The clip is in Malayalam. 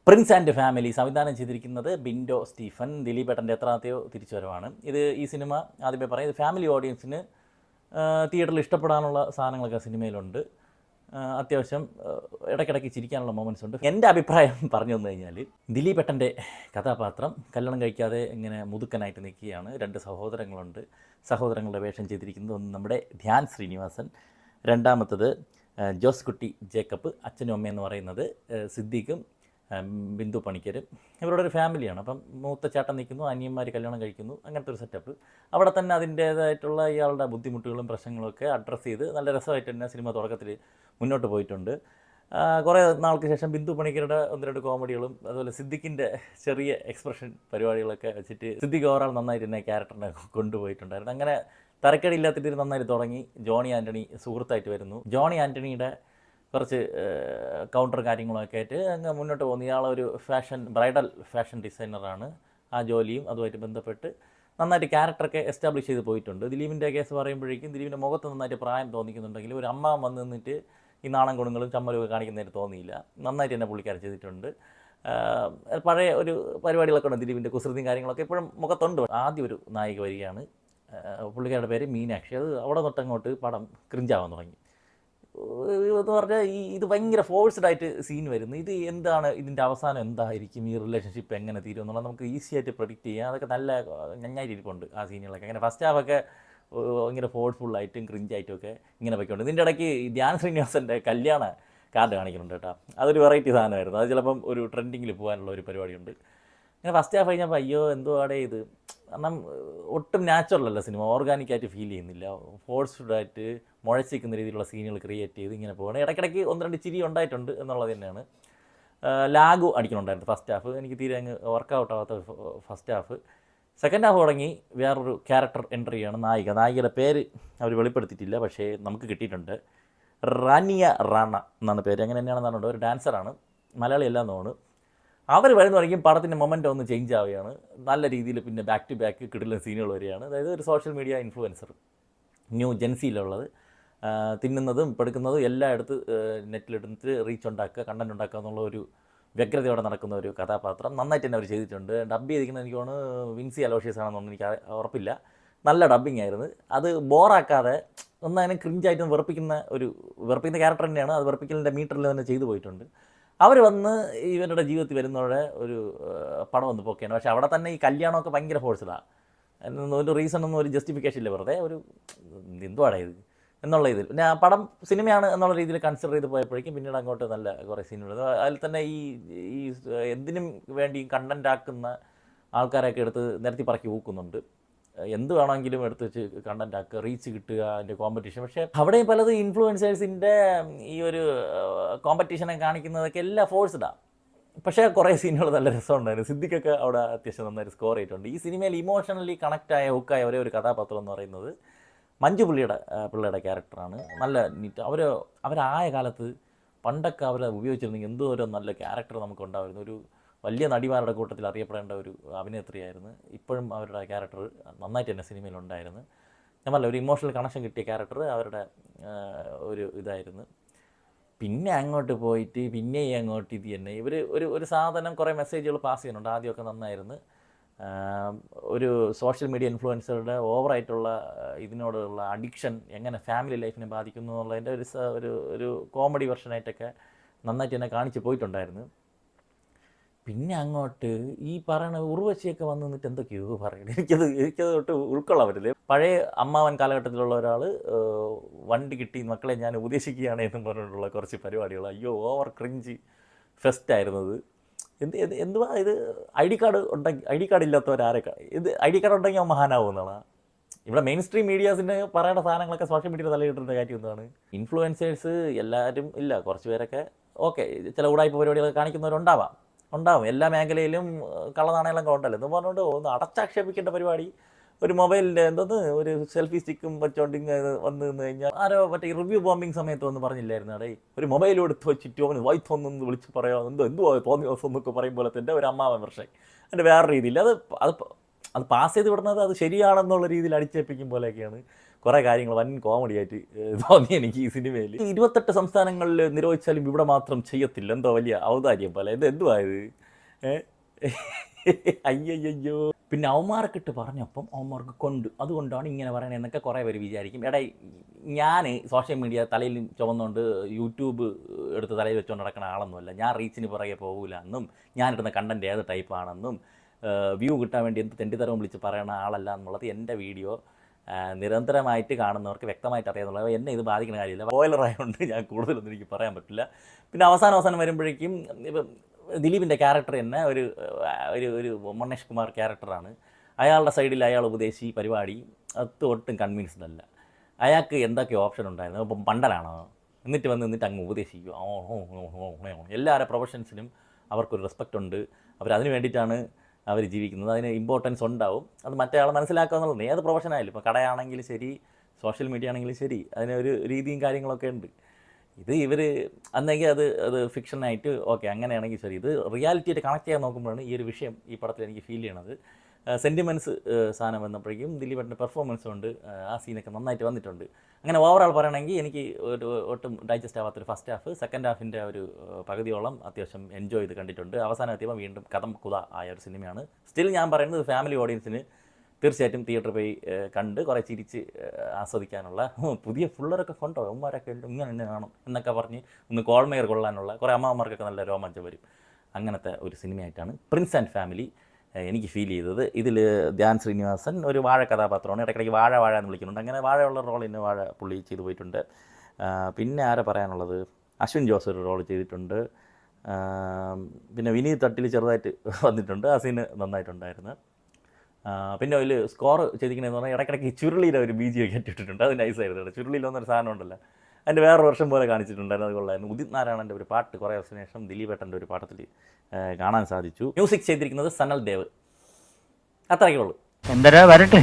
പ്രിൻസ് ആൻഡ് ഫാമിലി സംവിധാനം ചെയ്തിരിക്കുന്നത് ബിൻഡോ സ്റ്റീഫൻ. ദിലീപേട്ടൻ്റെ എത്രാമത്തെയോ തിരിച്ചുവരവാണ് ഇത്. ഈ സിനിമ ആദ്യമേ പറയാം, ഇത് ഫാമിലി ഓഡിയൻസിന് തിയേറ്ററിൽ ഇഷ്ടപ്പെടാനുള്ള സാധനങ്ങളൊക്കെ സിനിമയിലുണ്ട്. അത്യാവശ്യം ഇടയ്ക്കിടയ്ക്ക് ചിരിക്കാനുള്ള മൊമെൻറ്റ്സ് ഉണ്ട്. എൻ്റെ അഭിപ്രായം പറഞ്ഞു തന്നു കഴിഞ്ഞാൽ, ദിലീപേട്ടൻ്റെ കഥാപാത്രം കല്യാണം കഴിക്കാതെ ഇങ്ങനെ മുതുക്കനായിട്ട് നിൽക്കുകയാണ്. രണ്ട് സഹോദരങ്ങളുണ്ട്. സഹോദരങ്ങളുടെ വേഷം ചെയ്തിരിക്കുന്നത് ഒന്ന് നമ്മുടെ ധ്യാൻ ശ്രീനിവാസൻ, രണ്ടാമത്തത് ജോസ് കുട്ടി ജേക്കബ്. അച്ഛനും അമ്മയെന്ന് പറയുന്നത് സിദ്ദീഖും ബിന്ദു പണിക്കരും. ഇവരുടെ ഒരു ഫാമിലിയാണ്. അപ്പം മൂത്ത ചേട്ടൻ നിൽക്കുന്നു, അനിയന്മാർ കല്യാണം കഴിക്കുന്നു, അങ്ങനത്തെ ഒരു സെറ്റപ്പ്. അവിടെ തന്നെ അതിൻ്റേതായിട്ടുള്ള ഇയാളുടെ ബുദ്ധിമുട്ടുകളും പ്രശ്നങ്ങളൊക്കെ അഡ്രസ്സ് ചെയ്ത് നല്ല രസമായിട്ട് തന്നെ സിനിമ തുടക്കത്തിൽ മുന്നോട്ട് പോയിട്ടുണ്ട്. കുറേ നാൾക്ക് ശേഷം ബിന്ദു പണിക്കരുടെ ഒന്ന് രണ്ട് കോമഡികളും അതുപോലെ സിദ്ദിഖിൻ്റെ ചെറിയ എക്സ്പ്രഷൻ പരിപാടികളൊക്കെ വെച്ചിട്ട് സിദ്ദിഖ് ഓവറാൾ നന്നായിട്ട് തന്നെ ക്യാരക്ടറിനെ കൊണ്ടുപോയിട്ടുണ്ടായിരുന്നു. അങ്ങനെ തരക്കേടില്ലാത്തിട്ട് നന്നായിട്ട് തുടങ്ങി. ജോണി ആൻ്റണി സുഹൃത്തായിട്ട് വരുന്നു. ജോണി ആൻ്റണിയുടെ കുറച്ച് കൗണ്ടർ കാര്യങ്ങളൊക്കെ ആയിട്ട് അങ്ങ് മുന്നോട്ട് പോകുന്നു. ഇയാളൊരു ബ്രൈഡൽ ഫാഷൻ ഡിസൈനറാണ്. ആ ജോലിയും അതുമായിട്ട് ബന്ധപ്പെട്ട് നന്നായിട്ട് ക്യാരക്ടറൊക്കെ എസ്റ്റാബ്ലിഷ് ചെയ്ത് പോയിട്ടുണ്ട്. ദിലീപിൻ്റെ കേസ് പറയുമ്പോഴേക്കും ദിലീപിൻ്റെ മുഖത്ത് നന്നായിട്ട് പ്രായം തോന്നിക്കുന്നുണ്ടെങ്കിൽ ഒരു അമ്മ വന്ന് നിന്നിട്ട് ഈ നാണം ഗുണങ്ങളും ചമ്മലും കാണിക്കുന്നതിന് തോന്നിയില്ല. നന്നായിട്ട് തന്നെ പുള്ളിക്കാരൻ ചെയ്തിട്ടുണ്ട്. പഴയ ഒരു പരിപാടികളൊക്കെ ഉണ്ട്, ദിലീപിൻ്റെ കുസൃതിയും കാര്യങ്ങളൊക്കെ ഇപ്പോഴും മുഖത്തുണ്ട്. ആദ്യം ഒരു നായിക വരികയാണ്, പുള്ളിക്കാരുടെ പേര് മീനാക്ഷി. അത് അവിടെ തൊട്ടങ്ങോട്ട് പടം ക്രിഞ്ചാവാൻ തുടങ്ങി. എന്ന് പറഞ്ഞാൽ ഇത് ഭയങ്കര ഫോഴ്സ്ഡ് ആയിട്ട് സീൻ വരുന്നു. ഇത് എന്താണ്, ഇതിൻ്റെ അവസാനം എന്തായിരിക്കും, ഈ റിലേഷൻഷിപ്പ് എങ്ങനെ തീരും എന്നുള്ളത് നമുക്ക് ഈസി ആയിട്ട് പ്രഡിക്റ്റ് ചെയ്യാം. അതൊക്കെ നല്ല നന്നായിട്ട് ഇരിപ്പുണ്ട് ആ സീനുകളൊക്കെ. അങ്ങനെ ഫസ്റ്റ് ഹാഫൊക്കെ ഭയങ്കര ഫോഴ്സ്ഫുള്ളായിട്ടും ക്രിഞ്ചായിട്ടുമൊക്കെ ഇങ്ങനെ വയ്ക്കുന്നുണ്ട്. ഇതിൻ്റെ ഇടയ്ക്ക് ധ്യാൻ ശ്രീനിവാസൻ്റെ കല്യാണ കാർഡ് കാണിക്കുന്നുണ്ട് കേട്ടോ. അതൊരു വെറൈറ്റി സാധനമായിരുന്നു. അത് ചിലപ്പം ഒരു ട്രെൻഡിങ്ങിൽ പോകാനുള്ള ഒരു പരിപാടിയുണ്ട്. അങ്ങനെ ഫസ്റ്റ് ഹാഫ് കഴിഞ്ഞപ്പോൾ അയ്യോ എന്തോ ആടേ ഇത്, കാരണം ഒട്ടും നാച്ചുറൽ അല്ല സിനിമ, ഓർഗാനിക്കായിട്ട് ഫീൽ ചെയ്യുന്നില്ല. ഫോഴ്സ്ഫുള്ളായിട്ട് മുഴച്ചിരിക്കുന്ന രീതിയിലുള്ള സീനുകൾ ക്രിയേറ്റ് ചെയ്ത് ഇങ്ങനെ പോകണം. ഇടയ്ക്കിടയ്ക്ക് ഒന്ന് രണ്ട് ചിരി ഉണ്ടായിട്ടുണ്ട് എന്നുള്ളത് തന്നെയാണ്. Lago അടിക്കണുണ്ടായിരുന്നു first half. എനിക്ക് തീരെ അങ്ങ് വർക്കൗട്ട് ആവാത്ത ഫസ്റ്റ് ഹാഫ്. സെക്കൻഡ് ഹാഫ് തുടങ്ങി വേറൊരു ക്യാരക്ടർ എൻട്രിയാണ് നായികയുടെ പേര് അവർ വെളിപ്പെടുത്തിയിട്ടില്ല, പക്ഷേ നമുക്ക് കിട്ടിയിട്ടുണ്ട്. റാനിയ റാണ എന്നാണ് പേര്. അങ്ങനെ തന്നെയാണെന്നാണ്. ഒരു ഡാൻസറാണ്, മലയാളി എല്ലാം തോന്നുന്നു. അവർ വരുന്ന തുടങ്ങി പടത്തിൻ്റെ മൊമെൻ്റ് ഒന്ന് ചേഞ്ച് ആവുകയാണ്. നല്ല രീതിയിൽ പിന്നെ ബാക്ക് ടു ബാക്ക് കിടിലൻ സീനുകൾ വരികയാണ്. അതായത് ഒരു സോഷ്യൽ മീഡിയ ഇൻഫ്ലുവൻസർ, ന്യൂ ജെൻസിയിലുള്ളത്, തിന്നുന്നതും പെടുക്കുന്നതും എല്ലാം എടുത്ത് നെറ്റിലിടുന്നിട്ട് റീച്ച് ഉണ്ടാക്കുക, കണ്ടൻറ് ഉണ്ടാക്കുക എന്നുള്ള ഒരു വ്യഗ്രതയോടെ നടക്കുന്ന ഒരു കഥാപാത്രം നന്നായിട്ട് തന്നെ അവർ ചെയ്തിട്ടുണ്ട്. ഡബ് ചെയ്തിരിക്കുന്നത് എനിക്ക് തോന്നുന്നു വിൻസി അലോഷ്യസ് ആണെന്നൊന്നും എനിക്ക് ഉറപ്പില്ല. നല്ല ഡബ്ബിങ് ആയിരുന്നു. അത് ബോറാക്കാതെ ഒന്നതിനെ ക്രിഞ്ചായിട്ടും വെറുപ്പിക്കുന്ന ക്യാരക്ടർ തന്നെയാണ്. അത് വെറുപ്പിക്കലിൻ്റെ മീറ്ററിൽ തന്നെ ചെയ്തു പോയിട്ടുണ്ട്. അവർ വന്ന് ഇവരുടെ ജീവിതത്തിൽ വരുന്നവരുടെ ഒരു പടം ഒന്ന് പൊക്കെയാണ്. പക്ഷേ അവിടെ തന്നെ ഈ കല്യാണമൊക്കെ ഭയങ്കര ഫോഴ്സിലാണ്. അതിനൊന്നും ഒരു റീസണൊന്നും ഒരു ജസ്റ്റിഫിക്കേഷൻ ഇല്ല, വെറുതെ ഒരു എന്തുവാണ് ഇത് എന്നുള്ള ഇതിൽ പിന്നെ ആ പടം സിനിമയാണ് എന്നുള്ള രീതിയിൽ കൺസിഡർ ചെയ്ത് പോയപ്പോഴേക്കും പിന്നീട് അങ്ങോട്ട് നല്ല കുറേ സീനുകൾ. അതിൽ തന്നെ ഈ എന്തിനും വേണ്ടി കണ്ടൻ്റ് ആക്കുന്ന ആൾക്കാരൊക്കെ എടുത്ത് നിരത്തി പറക്കി ഊക്കുന്നുണ്ട്. എന്ത് വേണമെങ്കിലും എടുത്ത് വെച്ച് കണ്ടൻ്റ് ആക്കുക, റീച്ച് കിട്ടുക, അതിൻ്റെ കോമ്പറ്റീഷൻ. പക്ഷേ അവിടെയും പലത് ഇൻഫ്ലുവൻസേഴ്സിൻ്റെ ഈ ഒരു കോമ്പറ്റീഷനെ കാണിക്കുന്നതൊക്കെ എല്ലാം ഫോഴ്സ്ഡാണ്. പക്ഷേ കുറേ സീനുകൾ നല്ല രസമുണ്ടായിരുന്നു. സിദ്ദിഖൊക്കെ അവിടെ അത്യാവശ്യം നന്നായിട്ട് സ്കോർ ചെയ്തിട്ടുണ്ട്. ഈ സിനിമയിൽ ഇമോഷണലി കണക്റ്റായ ഹുക്കായ ഒരേ ഒരു കഥാപാത്രം എന്ന് പറയുന്നത് മഞ്ജു പിള്ളയുടെ ക്യാരക്ടറാണ്. നല്ല നീറ്റ്. അവരായ കാലത്ത് പണ്ടൊക്കെ അവരെ ഉപയോഗിച്ചിരുന്നെങ്കിൽ എന്തോ ഒരു നല്ല ക്യാരക്ടർ നമുക്ക് ഉണ്ടായിരുന്നു. ഒരു വലിയ നടിമാരുടെ കൂട്ടത്തിൽ അറിയപ്പെടേണ്ട ഒരു അഭിനേത്രിയായിരുന്നു. ഇപ്പോഴും അവരുടെ ക്യാരക്ടർ നന്നായിട്ട് തന്നെ സിനിമയിലുണ്ടായിരുന്നു. ഞാൻ പറഞ്ഞില്ല, ഒരു ഇമോഷണൽ കണക്ഷൻ കിട്ടിയ ക്യാരക്ടർ അവരുടെ ഒരു ഇതായിരുന്നു. പിന്നെ അങ്ങോട്ട് പോയിട്ട് പിന്നെയും അങ്ങോട്ട് ഇത് തന്നെ ഇവർ ഒരു സാധനം കുറേ മെസ്സേജുകൾ പാസ് ചെയ്യുന്നുണ്ട്. ആദ്യമൊക്കെ നന്നായിരുന്നു. ഒരു സോഷ്യൽ മീഡിയ ഇൻഫ്ലുവൻസറുടെ ഓവറായിട്ടുള്ള ഇതിനോടുള്ള അഡിക്ഷൻ എങ്ങനെ ഫാമിലി ലൈഫിനെ ബാധിക്കുന്നു എന്നുള്ളതിൻ്റെ ഒരു കോമഡി വെർഷനായിട്ടൊക്കെ നന്നായിട്ട് തന്നെ കാണിച്ച് പോയിട്ടുണ്ടായിരുന്നു. പിന്നെ അങ്ങോട്ട് ഈ പറയുന്ന ഉർവശിയൊക്കെ വന്ന് നിന്നിട്ട് എന്തൊക്കെയോ പറയുന്നത് എനിക്കത് തൊട്ട് ഉൾക്കൊള്ളാൻ പറ്റില്ല. പഴയ അമ്മാവൻ കാലഘട്ടത്തിലുള്ള ഒരാൾ വണ്ടി കിട്ടി മക്കളെ ഞാൻ ഉപദേശിക്കുകയാണ് എന്നും പറഞ്ഞിട്ടുള്ള കുറച്ച് പരിപാടികൾ, അയ്യോ ഓവർ ക്രിഞ്ച് ഫെസ്റ്റായിരുന്നത്. എന്തുവാ ഇത്? ഐ ഡി കാർഡ് ഇല്ലാത്തവരാരൊക്കെ ഇത് ഐ ഡി കാർഡ് ഉണ്ടെങ്കിൽ അവൻ മഹാനാവും എന്നാണ്. ഇവിടെ മെയിൻ സ്ട്രീം മീഡിയാസിൻ്റെ പറയേണ്ട സാധനങ്ങളൊക്കെ സോഷ്യൽ മീഡിയയിൽ തലയിടുന്ന കാര്യം എന്താണ്? ഇൻഫ്ലുവൻസേഴ്സ് എല്ലാവരും ഇല്ല, കുറച്ച് പേരൊക്കെ ഓക്കെ ചില ഉടായ്പ പരിപാടികളൊക്കെ കാണിക്കുന്നവരുണ്ടാവും. എല്ലാ മേഖലയിലും കള്ളനാണയമെല്ലാം ഉണ്ടല്ലോ എന്ന് പറഞ്ഞുകൊണ്ട് ഒന്ന് അടച്ചാക്ഷേപിക്കേണ്ട പരിപാടി. ഒരു മൊബൈലിൻ്റെ ഒരു സെൽഫി സ്റ്റിക്കും വെച്ചോണ്ട് വന്നു നിന്ന് കഴിഞ്ഞാൽ ആരോ മറ്റേ റിവ്യൂ ബോംബിങ് സമയത്ത് വന്ന് പറഞ്ഞില്ലായിരുന്നു, അടേ ഒരു മൊബൈൽ എടുത്ത് വെച്ചിട്ട് അവന് വൈത്തൊന്നു വിളിച്ച് പറയാം എന്തുവാ തോന്നിയ ദിവസം എന്നൊക്കെ പറയുമ്പോൾ തന്നെ ഒരു അമ്മാവൻ വർഷം അതിൻ്റെ വേറെ രീതിയിൽ അത് പാസ് ചെയ്ത് വിടുന്നത് അത് ശരിയാണെന്നുള്ള രീതിയിൽ അടിച്ചേൽപ്പിക്കും പോലെയൊക്കെയാണ് കുറേ കാര്യങ്ങൾ വൻ കോമഡി ആയിട്ട് തോന്നി എനിക്ക് ഈ സിനിമയിൽ. 28 സംസ്ഥാനങ്ങളിൽ നിരോധിച്ചാലും ഇവിടെ മാത്രം ചെയ്യത്തില്ല, എന്തോ വലിയ ഔദാര്യം പോലെ. എന്തുവാ ഇത്? അയ്യയ്യോ. പിന്നെ അവന്മാർക്കിട്ട് പറഞ്ഞപ്പം അവന്മാർക്ക് അതുകൊണ്ടാണ് ഇങ്ങനെ പറയണത് എന്നൊക്കെ കുറേ പേര് വിചാരിക്കും. ഞാൻ സോഷ്യൽ മീഡിയ തലയിൽ ചുമന്നുകൊണ്ട് യൂട്യൂബ് എടുത്ത് തലയിൽ വെച്ചുകൊണ്ട് നടക്കുന്ന ആളൊന്നുമല്ല. ഞാൻ റീച്ചിന് പുറകെ പോകില്ല എന്നും ഞാനിടുന്ന കണ്ടൻറ്റ് ഏത് ടൈപ്പാണെന്നും വ്യൂ കിട്ടാൻ വേണ്ടി എന്ത് തെണ്ടിത്തരവും വിളിച്ച് പറയുന്ന ആളല്ല എന്നുള്ളത് എൻ്റെ വീഡിയോ നിരന്തരമായിട്ട് കാണുന്നവർക്ക് വ്യക്തമായിട്ട് അറിയാമെന്നുള്ളത്. എന്നെ ഇത് ബാധിക്കുന്ന കാര്യമില്ല. ബോയിലറായതുകൊണ്ട് ഞാൻ കൂടുതലൊന്നും എനിക്ക് പറയാൻ പറ്റില്ല. പിന്നെ അവസാനം വരുമ്പോഴേക്കും ഇപ്പം ദിലീപിൻ്റെ ക്യാരക്ടർ തന്നെ ഒരു ഒരു മനേഷ് കുമാർ ക്യാരക്ടറാണ്. അയാളുടെ സൈഡിൽ അയാൾ ഉപദേശി പരിപാടി അത് ഒട്ടും കൺവിൻസ്ഡ് അല്ല. അയാൾക്ക് എന്തൊക്കെ ഓപ്ഷൻ ഉണ്ടായിരുന്നു. ഇപ്പം പണ്ടലാണോ എന്നിട്ട് അങ്ങ് ഉപദേശിക്കും. എല്ലാവരുടെ പ്രൊഫഷൻസിനും അവർക്കൊരു റെസ്പെക്റ്റ് ഉണ്ട്. അവരതിന് വേണ്ടിയിട്ടാണ് അവർ ജീവിക്കുന്നത്. അതിന് ഇമ്പോർട്ടൻസ് ഉണ്ടാവും. അത് മറ്റേ ആൾ മനസ്സിലാക്കുക എന്നുള്ളത് ഏത് പ്രൊഫഷനായാലും. ഇപ്പോൾ കടയാണെങ്കിലും ശരി, സോഷ്യൽ മീഡിയ ആണെങ്കിലും ശരി, അതിനൊരു രീതിയും കാര്യങ്ങളൊക്കെ ഉണ്ട്. ഇത് ഇവർ അന്നെങ്കിൽ അത് ഫിക്ഷനായിട്ട് ഓക്കെ, അങ്ങനെയാണെങ്കിൽ ശരി. ഇത് റിയാലിറ്റിയായിട്ട് കണക്ട് ചെയ്യാൻ നോക്കുമ്പോഴാണ് ഈ ഒരു വിഷയം ഈ പടത്തിൽ എനിക്ക് ഫീൽ ചെയ്യണത്. സെൻറ്റിമെൻറ്റ്സ് സാധനം വന്നപ്പോഴേക്കും ദിലീപേട്ടൻ്റെ പെർഫോമൻസ് കൊണ്ട് ആ സീനൊക്കെ നന്നായിട്ട് വന്നിട്ടുണ്ട്. അങ്ങനെ ഓവറാൾ പറയണമെങ്കിൽ എനിക്ക് ഒട്ടും ഡൈജസ്റ്റ് ആവാത്തൊരു ഫസ്റ്റ് ഹാഫ്. സെക്കൻഡ് ഹാഫിൻ്റെ ഒരു പകുതിയോളം അത്യാവശ്യം എൻജോയ് ചെയ്ത് കണ്ടിട്ടുണ്ട്. അവസാനം എത്തിയപ്പോൾ വീണ്ടും കഥം കുത ആയ ഒരു സിനിമയാണ്. സ്റ്റിൽ ഞാൻ പറയുന്നത് ഫാമിലി ഓഡിയൻസിന് തീർച്ചയായിട്ടും തിയേറ്ററിൽ പോയി കണ്ട് കുറേ ചിരിച്ച് ആസ്വദിക്കാനുള്ള, പുതിയ ഫുള്ളറൊക്കെ കൊണ്ടോ ഉമ്മാരൊക്കെ ഉണ്ട് ഇങ്ങനെ തന്നെ കാണും എന്നൊക്കെ പറഞ്ഞ് ഒന്ന് കോൾമേർ കൊള്ളാനുള്ള കുറേ അമ്മമാർക്കൊക്കെ നല്ല രോമാഞ്ചം വരും. അങ്ങനത്തെ ഒരു സിനിമയായിട്ടാണ് പ്രിൻസ് ആൻഡ് ഫാമിലി എനിക്ക് ഫീൽ ചെയ്തത്. ഇതിൽ ധ്യാൻ ശ്രീനിവാസൻ ഒരു വാഴ കഥാപാത്രമാണ്. ഇടയ്ക്കിടയ്ക്ക് വാഴ എന്ന് വിളിക്കുന്നുണ്ട്. അങ്ങനെ വാഴയുള്ള റോളിന് വാഴ പുള്ളി ചെയ്തു പോയിട്ടുണ്ട്. പിന്നെ ആരെ പറയാനുള്ളത്, അശ്വിൻ ജോസ് ഒരു റോൾ ചെയ്തിട്ടുണ്ട്. പിന്നെ വിനീത് തട്ടിൽ ചെറുതായിട്ട് വന്നിട്ടുണ്ട്. ആ സീന് നന്നായിട്ടുണ്ടായിരുന്നു. പിന്നെ അതിൽ സ്കോർ ചെയ്തിരിക്കുന്നതെന്ന് പറഞ്ഞാൽ ഇടയ്ക്കിടയ്ക്ക് ചുരുളിയിലെ ഒരു BGM ഒക്കെ ഇട്ടിട്ടുണ്ട്. അത് നൈസായിരുന്നു. ചുരുളിയിലൊന്നൊരു സാധനം ഉണ്ടല്ലോ, അതിൻ്റെ വേറെ വർഷം പോലെ കാണിച്ചിട്ടുണ്ടായിരുന്നു. അത് കൊള്ളായിരുന്നു. ഉദിത് നാരായണൻ്റെ ഒരു പാട്ട് കുറേ വർഷത്തിന് ശേഷം ദിലീപേട്ടൻ്റെ ഒരു പാട്ടത്തിൽ കാണാൻ സാധിച്ചു. മ്യൂസിക് ചെയ്തിരിക്കുന്നത് സനൽ ദേവ്. അത്രയൊക്കെ ഉള്ളൂ. എന്തരാ വരട്ടെ.